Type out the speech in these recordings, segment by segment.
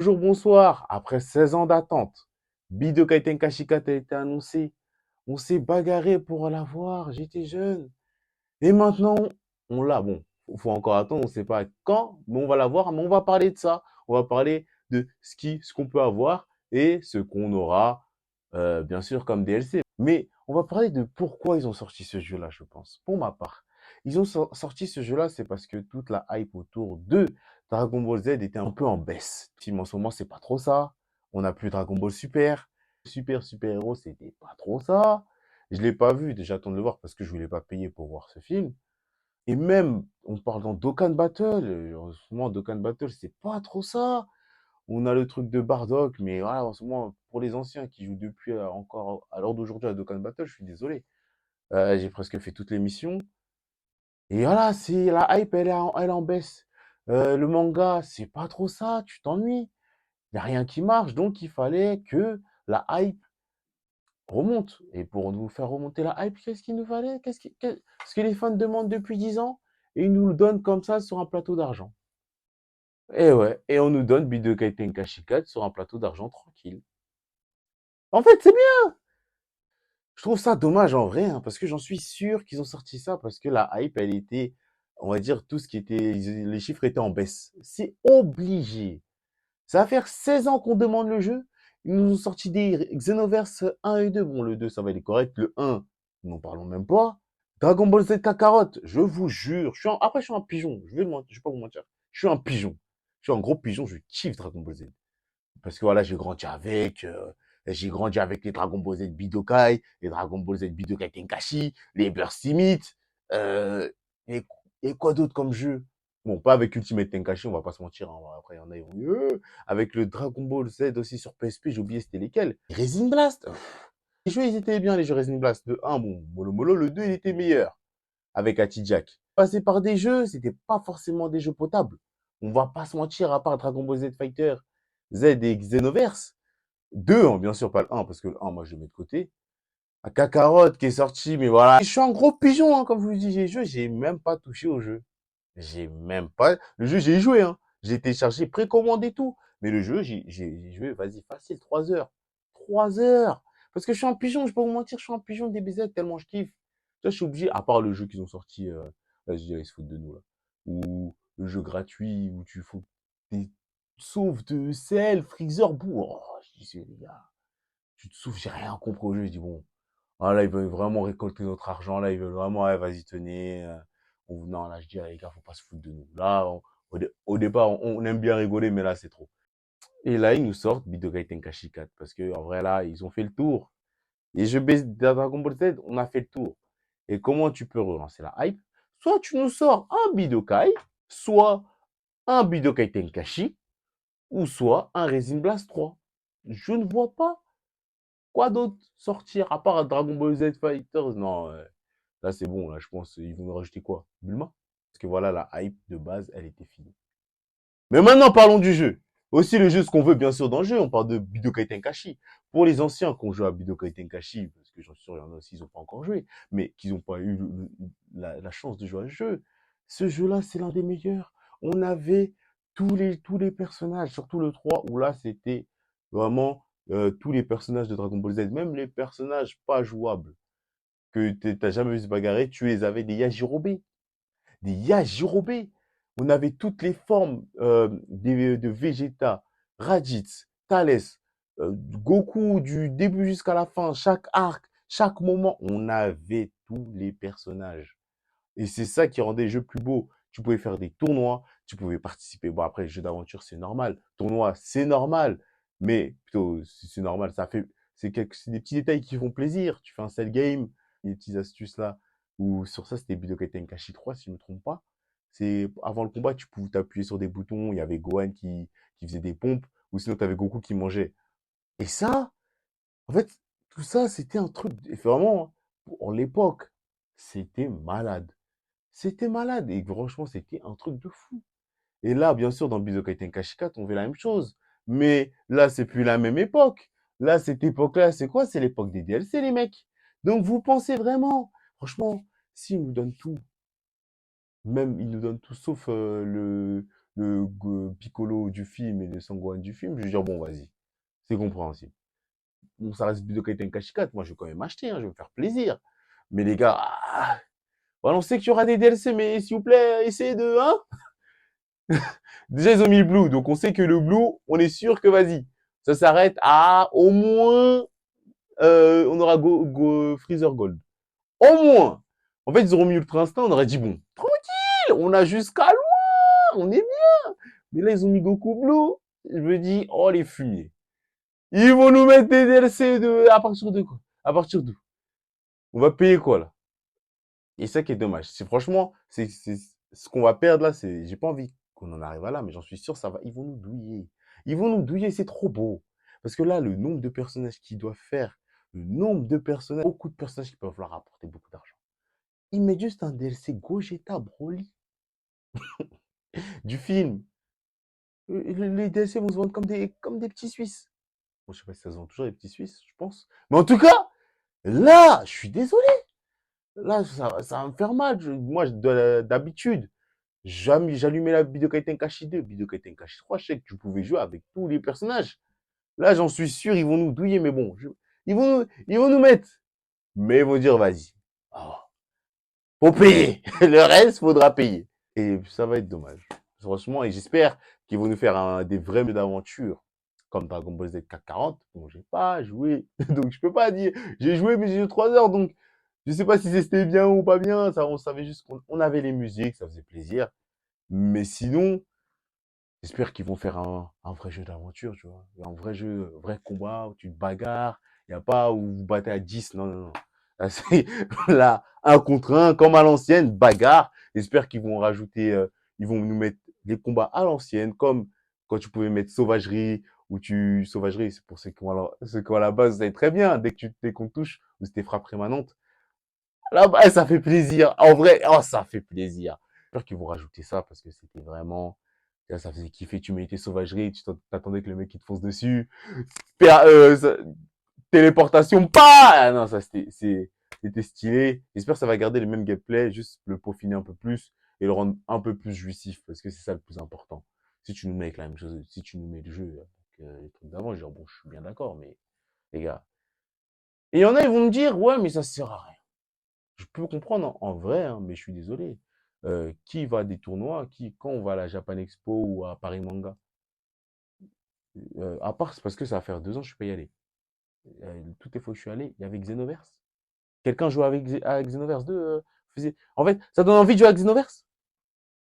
Bonjour, bonsoir. Après 16 ans d'attente, Budokai Tenkaichi 4 a été annoncé. On s'est bagarré pour l'avoir. J'étais jeune. Et maintenant, on l'a. Bon, il faut encore attendre. On ne sait pas quand, mais on va l'avoir. Mais on va parler de ça. On va parler de ce qu'on peut avoir et ce qu'on aura, bien sûr, comme DLC. Mais on va parler de pourquoi ils ont sorti ce jeu-là, je pense. Pour ma part, ils ont sorti ce jeu-là, c'est parce que toute la hype autour de Dragon Ball Z était un peu en baisse. En ce moment, c'est pas trop ça. On n'a plus Dragon Ball Super. Super héros, c'était pas trop ça. Je l'ai pas vu, déjà, j'attends de le voir parce que je voulais pas payer pour voir ce film. Et même, on parle dans Dokkan Battle. En ce moment, Dokkan Battle, c'est pas trop ça. On a le truc de Bardock, mais voilà, en ce moment, pour les anciens qui jouent depuis encore à l'heure d'aujourd'hui à Dokkan Battle, je suis désolé. J'ai presque fait toutes les missions. Et voilà, c'est la hype, elle est en baisse. Le manga, c'est pas trop ça, tu t'ennuies. Il n'y a rien qui marche, donc il fallait que la hype remonte. Et pour nous faire remonter la hype, qu'est-ce qu'il nous fallait? Ce que les fans demandent depuis 10 ans? Et ils nous le donnent comme ça sur un plateau d'argent. Et ouais, et on nous donne Budokai Tenkaichi 4 sur un plateau d'argent tranquille. En fait, c'est bien. Je trouve ça dommage en vrai, hein, parce que j'en suis sûr qu'ils ont sorti ça parce que la hype, elle était, on va dire, tout ce qui était, les chiffres étaient en baisse. C'est obligé. Ça va faire 16 ans qu'on demande le jeu. Ils nous ont sorti des Xenoverse 1 et 2. Bon, le 2, ça va être correct. Le 1, n'en parlons même pas. Dragon Ball Z Kakarot, je vous jure. Après, je suis un pigeon. Je vais pas vous mentir. Je suis un pigeon. Je suis un gros pigeon. Je kiffe Dragon Ball Z. Parce que voilà, j'ai grandi avec les Dragon Ball Z Budokai, les Dragon Ball Z Budokai Tenkaichi, les Burst Limit, euh, et, et quoi d'autre comme jeu? Bon, pas avec Ultimate Tenkaichi, on va pas se mentir, hein. Après, il y en a, ils vont dire, avec le Dragon Ball Z aussi sur PSP, j'ai oublié c'était lesquels. Resin Blast. Les jeux, ils étaient bien, les jeux Resin Blast. Le 1, bon, Molo Molo, le 2, il était meilleur avec Jack. Passer par des jeux, c'était pas forcément des jeux potables. On va pas se mentir, à part Dragon Ball Z Fighter, Z et Xenoverse. 2, hein, bien sûr, pas le 1, parce que le 1, moi, je le mets de côté. Un Kakarot qui est sorti, mais voilà. Je suis un gros pigeon, hein, comme je vous dis, j'ai même pas touché au jeu. J'ai même pas. Le jeu, j'ai joué, hein. J'ai téléchargé, précommandé tout. Mais le jeu, j'ai joué, vas-y, facile, 3 heures. 3 heures. Parce que je suis un pigeon, je peux vous mentir, je suis un pigeon des BZ tellement je kiffe. Là, je suis obligé, à part le jeu qu'ils ont sorti, là, je dirais, ils se foutent de nous, là. Ou le jeu gratuit, où tu faut des sauves de sel, freezer, boue. Oh, je dis, c'est les gars, tu te souffles, j'ai rien compris au jeu. Je dis, bon, ah, là, ils veulent vraiment récolter notre argent. Là, ils veulent vraiment, ouais, vas-y, tenez. Non, là, je dis, les gars, faut pas se foutre de nous. Là, au départ, on aime bien rigoler, mais là, c'est trop. Et là, ils nous sortent Budokai Tenkaichi 4. Parce que, en vrai, là, ils ont fait le tour. Et je baisse Dragon Ball Z, on a fait le tour. Et comment tu peux relancer la hype? Soit tu nous sors un Budokai, soit un Budokai Tenkaichi, ou soit un Resin Blast 3. Je ne vois pas quoi d'autre sortir à part Dragon Ball Z Fighters. Non, là c'est bon, là je pense ils vont nous rajouter quoi? Bulma? Parce que voilà, la hype de base, elle était finie. Mais maintenant parlons du jeu. Aussi le jeu, ce qu'on veut bien sûr dans le jeu, on parle de Budokai Tenkaichi. Pour les anciens qui ont joué à Budokai Tenkaichi, parce que j'en suis sûr, il y en a aussi, ils n'ont pas encore joué, mais qui n'ont pas eu la chance de jouer à ce jeu-là, c'est l'un des meilleurs. On avait tous les personnages, surtout le 3, où là, c'était vraiment tous les personnages de Dragon Ball Z, même les personnages pas jouables, que tu n'as jamais vu se bagarrer, tu les avais des Yajirobe. Des Yajirobe. On avait toutes les formes de Vegeta, Raditz, Thalès, Goku, du début jusqu'à la fin, chaque arc, chaque moment, on avait tous les personnages. Et c'est ça qui rendait le jeu plus beau. Tu pouvais faire des tournois, tu pouvais participer. Bon, après, les jeux d'aventure, c'est normal. Tournoi, c'est normal. Mais plutôt, c'est normal. C'est des petits détails qui font plaisir. Tu fais un sell game, des petites astuces là. Ou sur ça, c'était Budokai Tenkaichi 3, si je ne me trompe pas. C'est avant le combat, tu pouvais t'appuyer sur des boutons. Il y avait Gohan qui faisait des pompes. Ou sinon, tu avais Goku qui mangeait. Et ça, en fait, tout ça, c'était un truc. Et vraiment, hein, pour l'époque, c'était malade. C'était malade et franchement, c'était un truc de fou. Et là, bien sûr, dans Budokai Tenkaichi 4, on fait la même chose. Mais là, c'est plus la même époque. Là, cette époque-là, c'est quoi? C'est l'époque des DLC, les mecs. Donc, vous pensez vraiment, franchement, s'ils nous donnent tout, même ils nous donnent tout sauf Piccolo du film et le Sangohan du film, je vais dire, bon, vas-y, c'est compréhensible. Bon, ça reste Budokai Tenkaichi 4, moi je vais quand même acheter, hein, je vais me faire plaisir. Mais les gars, voilà, on sait qu'il y aura des DLC, mais s'il vous plaît, essayez de, hein. Déjà, ils ont mis le Blue, donc on sait que le Blue, on est sûr que vas-y, ça s'arrête à au moins, on aura Freezer Gold. Au moins. En fait, ils auront mis Ultra Instinct, on aurait dit bon, tranquille, on a jusqu'à loin, on est bien. Mais là, ils ont mis Goku Blue. Je me dis, oh les fumiers. Ils vont nous mettre des DLC à partir de quoi? À partir d'où? On va payer quoi là? Et ça qui est dommage. C'est franchement, c'est ce qu'on va perdre là. J'ai pas envie qu'on en arrive à là, mais j'en suis sûr, ça va. Ils vont nous douiller. Ils vont nous douiller. C'est trop beau. Parce que là, le nombre de personnages qu'ils doivent faire, le nombre de personnages, beaucoup de personnages qui peuvent leur apporter beaucoup d'argent. Ils mettent juste un DLC Gogeta Broly du film. Les DLC vont se vendre comme des petits Suisses. Bon, je sais pas si ça se vend toujours les petits Suisses, je pense. Mais en tout cas, là, je suis désolé. Là, ça va me faire mal. Moi, d'habitude, j'allumais la Budokai Tenkaichi 2, Budokai Tenkaichi 3, je sais que tu pouvais jouer avec tous les personnages. Là, j'en suis sûr, ils vont nous douiller, mais bon, ils vont nous mettre. Mais ils vont dire, vas-y, faut payer. Le reste, faudra payer. Et ça va être dommage. Franchement, et j'espère qu'ils vont nous faire des vrais jeux d'aventure comme Dragon Ball Z 440. Bon, j'ai pas joué, donc je peux pas dire. J'ai joué, mais j'ai joué 3 heures, donc je sais pas si c'était bien ou pas bien. Ça, on savait juste qu'on avait les musiques, ça faisait plaisir. Mais sinon, j'espère qu'ils vont faire un vrai jeu d'aventure, tu vois. Un vrai jeu, un vrai combat où tu te bagarres. Il n'y a pas où vous battez à 10. Non, non, non. Là, c'est là, un contre un, comme à l'ancienne, bagarre. J'espère qu'ils vont rajouter, ils vont nous mettre des combats à l'ancienne, comme quand tu pouvais mettre sauvagerie, sauvagerie, c'est pour ceux qui ont la base, vous savez très bien, dès qu'on touche, ou c'était frappe rémanente. Là, bah, ça fait plaisir. En vrai, oh, ça fait plaisir. J'espère qu'ils vont rajouter ça parce que c'était vraiment, là, ça faisait kiffer. Tu mettais sauvagerie, t'attendais que le mec il te fonce dessus. Téléportation, pas! Ah non, ça c'était stylé. J'espère que ça va garder le même gameplay, juste le peaufiner un peu plus et le rendre un peu plus jouissif parce que c'est ça le plus important. Si tu nous mets avec la même chose, si tu nous mets le jeu avec les trucs d'avant, je vais dire bon, je suis bien d'accord, mais les gars. Et il y en a, ils vont me dire, ouais, mais ça sert à rien. Je peux comprendre en vrai, hein, mais je suis désolé. Qui va à des tournois, quand on va à la Japan Expo ou à Paris Manga, à part, c'est parce que ça va faire 2 ans que je peux y aller. Toutes les fois que je suis allé, il y avait Xenoverse. Quelqu'un jouait à Xenoverse 2, En fait, ça donne envie de jouer à Xenoverse.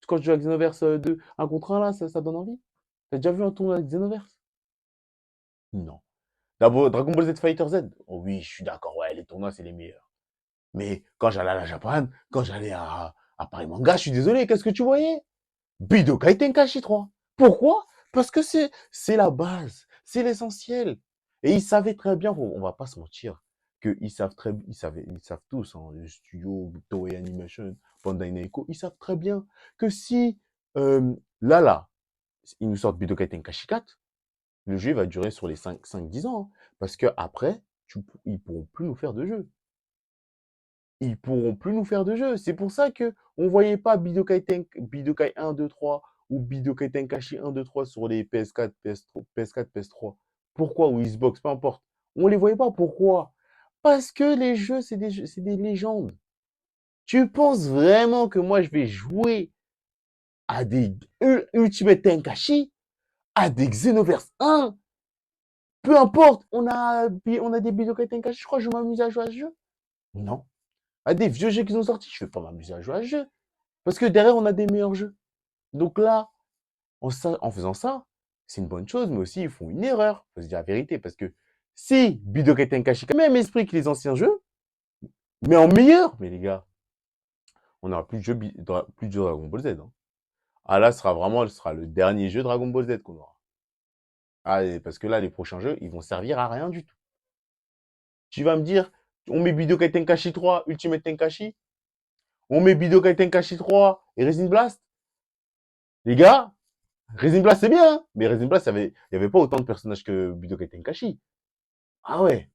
Quand je joue à Xenoverse 2, un contre un là, ça donne envie. T'as déjà vu un tournoi à Xenoverse? Non. D'abord, Dragon Ball Z Fighter Z. Oh oui, je suis d'accord, ouais, les tournois, c'est les meilleurs. Mais quand j'allais à la Japan, quand j'allais à Paris Manga, je suis désolé, qu'est-ce que tu voyais? Budokai Tenkaichi 3. Pourquoi? Parce que c'est la base, c'est l'essentiel. Et ils savaient très bien, on va pas se mentir, qu'ils savent ils savent tous, hein, le studio Toei Animation, Bandai Namco, ils savent très bien que si là, ils nous sortent Budokai Tenkaichi 4, le jeu va durer sur les 5-10 ans, hein, parce que après, ils pourront plus nous faire de jeu. Ils pourront plus nous faire de jeu. C'est pour ça que on voyait pas Budokai 1, 2, 3 ou Budokai Tenkaichi 1, 2, 3 sur les PS4, PS4, PS3. Pourquoi? Ou Xbox, peu importe. On les voyait pas. Pourquoi? Parce que les jeux, c'est des légendes. Tu penses vraiment que moi, je vais jouer à des Ultimate Tenkaichi, à des Xenoverse 1? Peu importe, on a des Budokai Tenkaichi, je crois que je vais m'amuser à jouer à ce jeu. Non. À des vieux jeux qu'ils ont sortis, je vais pas m'amuser à jouer à ce jeu. Parce que derrière, on a des meilleurs jeux. Donc là, en faisant ça, c'est une bonne chose, mais aussi, ils font une erreur. Faut se dire la vérité. Parce que si Budokai Tenkaichi a le même esprit que les anciens jeux, mais en meilleur, mais les gars, on n'aura plus de plus de jeux Dragon Ball Z. Hein. Ah là, ce sera le dernier jeu Dragon Ball Z qu'on aura. Ah, parce que là, les prochains jeux, ils vont servir à rien du tout. Tu vas me dire, on met Budokai Tenkaichi 3, Ultimate Tenkaichi, on met Budokai Tenkaichi 3 et Resin Blast. Les gars, Resin Blast, c'est bien, hein, mais Resin Blast, il y avait pas autant de personnages que Budokai Tenkaichi. Ah ouais,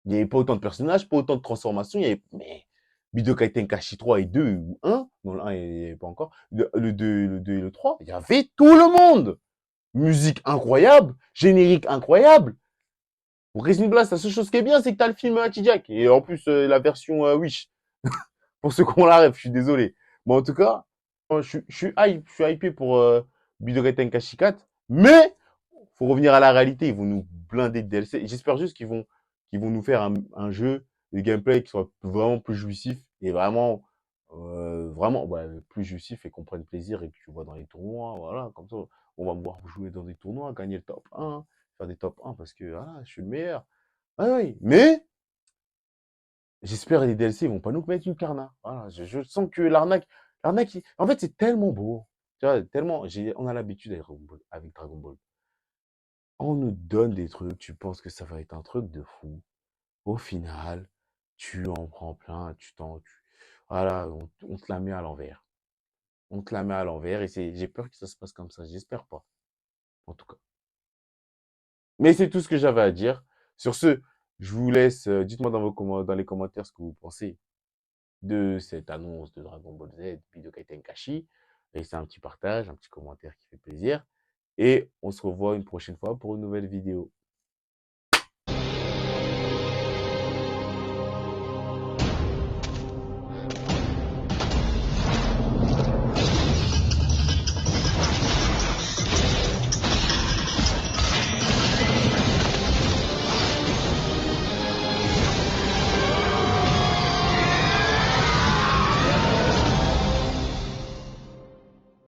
il n'y avait pas autant de personnages, pas autant de transformations, mais Budokai Tenkaichi 3 et 2 ou 1, Dans le 1, il n'y avait pas encore. Le 2, le 2 et le 3, il y avait tout le monde. Musique incroyable, générique incroyable. Pour Resident Blast, la seule chose qui est bien, c'est que t'as le film Jack. Et en plus, la version Wish. Pour ceux qui ont la rêve, je suis désolé. Mais en tout cas, je suis hypé pour Budokai Tenkaichi 4. Mais, faut revenir à la réalité. Ils vont nous blinder de DLC. J'espère juste qu'ils vont nous faire un jeu de gameplay qui soit vraiment plus jouissif et vraiment, vraiment ouais, plus jouissif et qu'on prenne plaisir et que tu vois dans les tournois. Voilà, comme ça, on va me voir jouer dans des tournois, gagner le top 1, faire des top 1 parce que voilà, je suis le meilleur. Ah oui, mais j'espère que les DLC, ils vont pas nous mettre une carna. Voilà, je sens que l'arnaque, en fait, c'est tellement beau. Tu vois, tellement, on a l'habitude avec Dragon Ball. On nous donne des trucs, tu penses que ça va être un truc de fou. Au final, tu en prends plein, voilà, on te la met à l'envers. On te la met à l'envers et j'ai peur que ça se passe comme ça. J'espère pas, en tout cas. Mais c'est tout ce que j'avais à dire. Sur ce, je vous laisse, dites-moi dans les commentaires ce que vous pensez de cette annonce de Dragon Ball Z, Budokai Tenkaichi. Laissez un petit partage, un petit commentaire qui fait plaisir. Et on se revoit une prochaine fois pour une nouvelle vidéo.